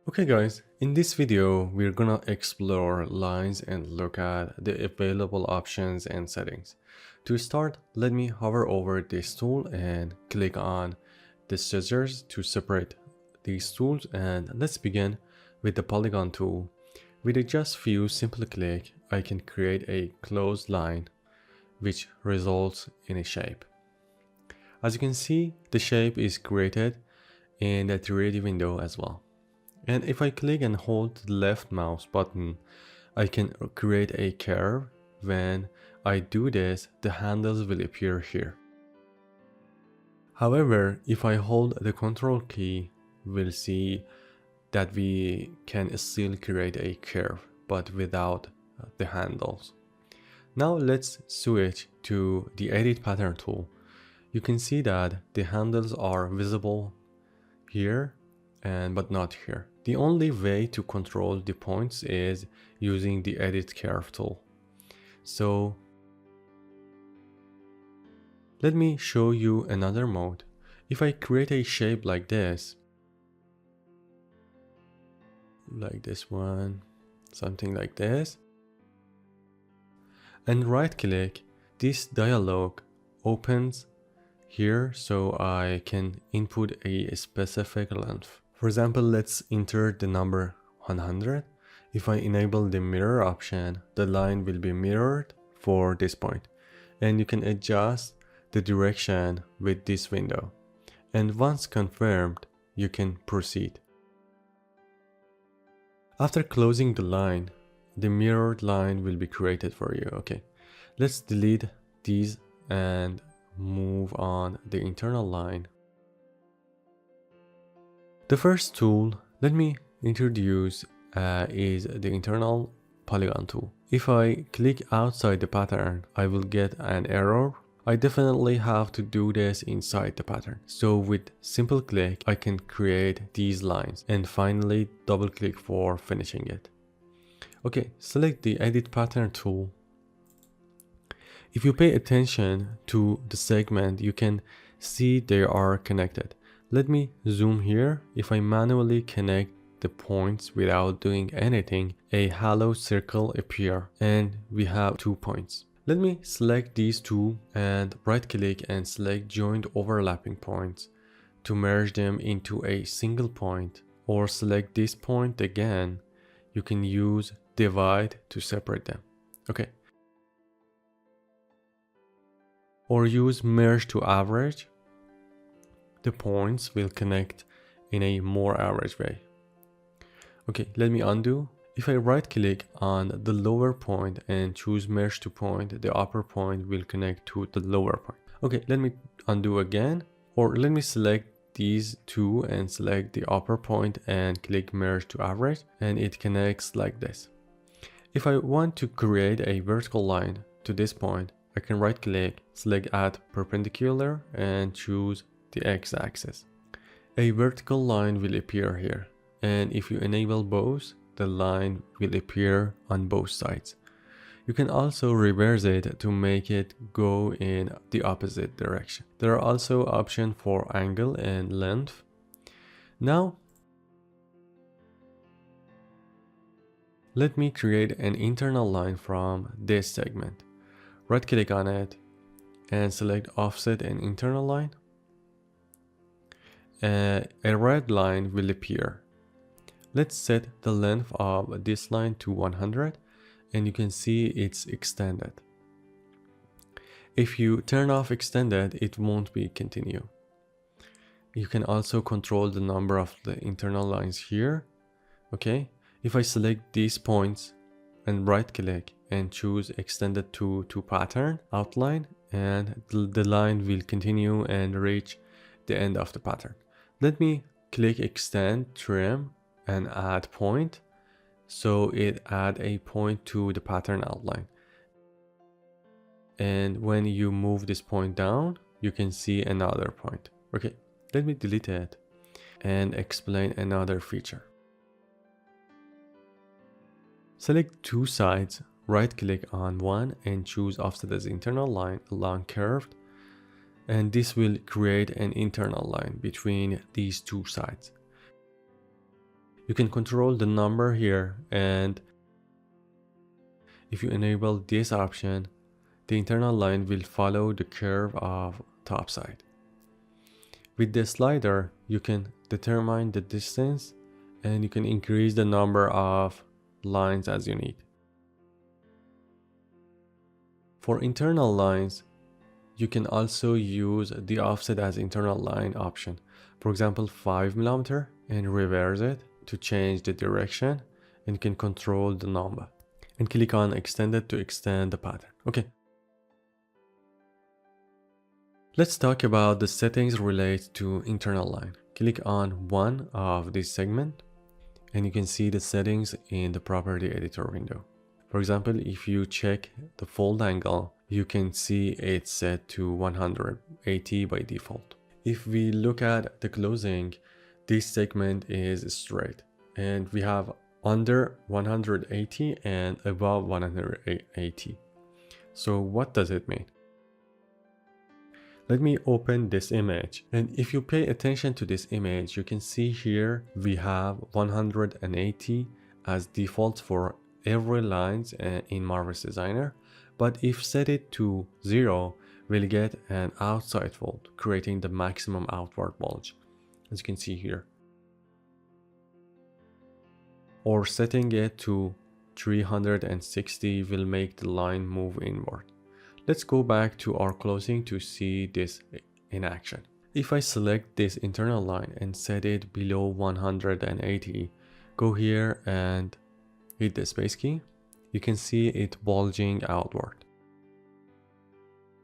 Okay guys, in this video we're gonna explore lines and look at the available options and settings. To start, let me hover over this tool and click on the scissors to separate these tools, and let's begin with the Polygon tool. With a just few simple click, I can create a closed line which results in a shape. As you can see, the shape is created in the 3D window as well. And if I click and hold the left mouse button, I can create a curve. When I do this, the handles will appear here. However, if I hold the control key, we'll see that we can still create a curve, but without the handles. Now let's switch to the edit pattern tool. You can see that the handles are visible here but not here. The only way to control the points is using the edit curve tool. So let me show you another mode. If I create a shape like this one, something like this, and right click, this dialog opens here so I can input a specific length. For example, let's enter the number 100. If I enable the mirror option, the line will be mirrored for this point, and you can adjust the direction with this window. And once confirmed, you can proceed. After closing the line, the mirrored line will be created for you. Okay, let's delete these and move on the internal line. The first tool, let me introduce, is the internal polygon tool. If I click outside the pattern, I will get an error. I definitely have to do this inside the pattern. So with simple click, I can create these lines and finally double click for finishing it. Okay, select the edit pattern tool. If you pay attention to the segment, you can see they are connected. Let me zoom here. If I manually connect the points without doing anything, a hollow circle appears and we have 2 points. Let me select these two and right click and select joined overlapping points to merge them into a single point, or select this point again. You can use divide to separate them. Okay. Or use merge to average. The points will connect in a more average way. Okay, let me undo. If I right click on the lower point and choose merge to point, the upper point will connect to the lower point. Okay, let me undo again, or let me select these two and select the upper point and click merge to average, and it connects like this. If I want to create a vertical line to this point, I can right click, select add perpendicular and choose the x-axis. A vertical line will appear here, and if you enable both, the line will appear on both sides. You can also reverse it to make it go in the opposite direction. There are also options for angle and length. Now let me create an internal line from this segment. Right click on it and select offset and internal line. A red line will appear. Let's set the length of this line to 100 and you can see it's extended. If you turn off extended, it won't be continue. You can also control the number of the internal lines here. Okay, if I select these points and right click and choose extended to pattern outline, and the line will continue and reach the end of the pattern. Let me click extend, trim and add point, so it add a point to the pattern outline. And when you move this point down, you can see another point. Okay, let me delete it and explain another feature. Select two sides, right click on one and choose offset as internal line along curved, and this will create an internal line between these two sides. You can control the number here, and if you enable this option, the internal line will follow the curve of top side. With the slider, you can determine the distance and you can increase the number of lines as you need. For internal lines, you can also use the offset as internal line option. For example, 5 mm, and reverse it to change the direction, and you can control the number. And click on extended to extend the pattern. Okay. Let's talk about the settings related to internal line. Click on one of this segment and you can see the settings in the property editor window. For example, if you check the fold angle, you can see it's set to 180 by default. If we look at the closing, this segment is straight and we have under 180 and above 180. So what does it mean? Let me open this image, and if you pay attention to this image, you can see here we have 180 as default for every lines in Marvelous Designer, but if set it to 0, we'll get an outside fold, creating the maximum outward bulge, as you can see here. Or setting it to 360 will make the line move inward. Let's go back to our closing to see this in action. If I select this internal line and set it below 180, go here and hit the space key, you can see it bulging outward.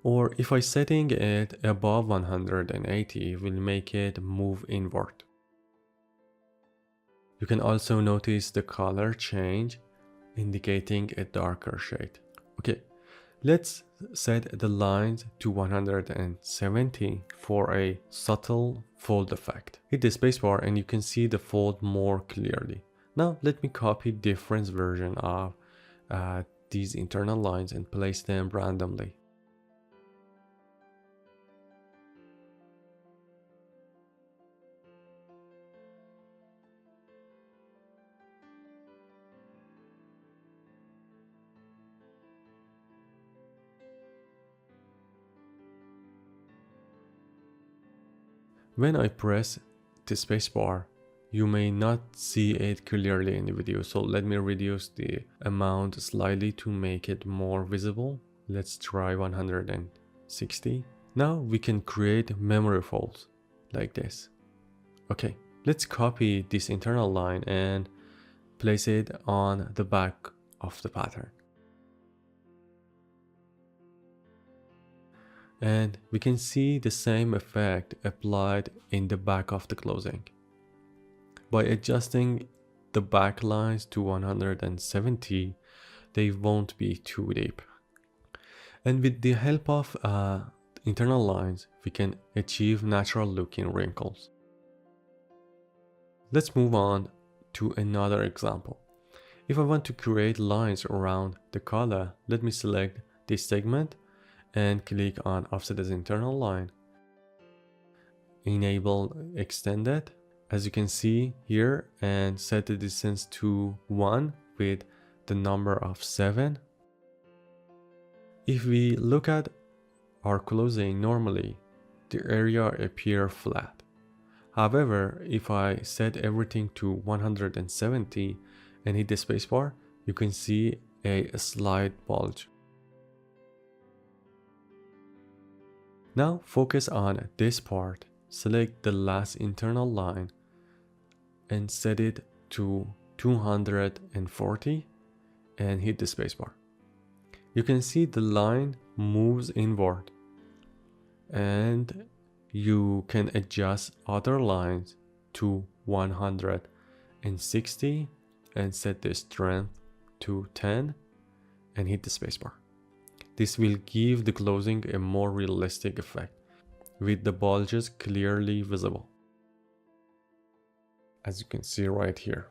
Or if I setting it above 180, will make it move inward. You can also notice the color change, indicating a darker shade. Okay, let's set the lines to 170 for a subtle fold effect. Hit the spacebar and you can see the fold more clearly. Now let me copy different version of these internal lines and place them randomly. When I press the spacebar, you may not see it clearly in the video, so let me reduce the amount slightly to make it more visible. Let's try 160. Now we can create memory folds like this. Okay, let's copy this internal line and place it on the back of the pattern. And we can see the same effect applied in the back of the closing. By adjusting the back lines to 170, they won't be too deep. And with the help of internal lines, we can achieve natural looking wrinkles. Let's move on to another example. If I want to create lines around the color, let me select this segment and click on offset as internal line. Enable extended, as you can see here, and set the distance to 1 with the number of 7. If we look at our closing, normally the area appears flat. However, if I set everything to 170 and hit the spacebar, you can see a slight bulge. Now focus on this part, select the last internal line and set it to 240 and hit the spacebar. You can see the line moves inward and you can adjust other lines to 160 and set the strength to 10 and hit the spacebar. This will give the closing a more realistic effect, with the bulges clearly visible, as you can see right here.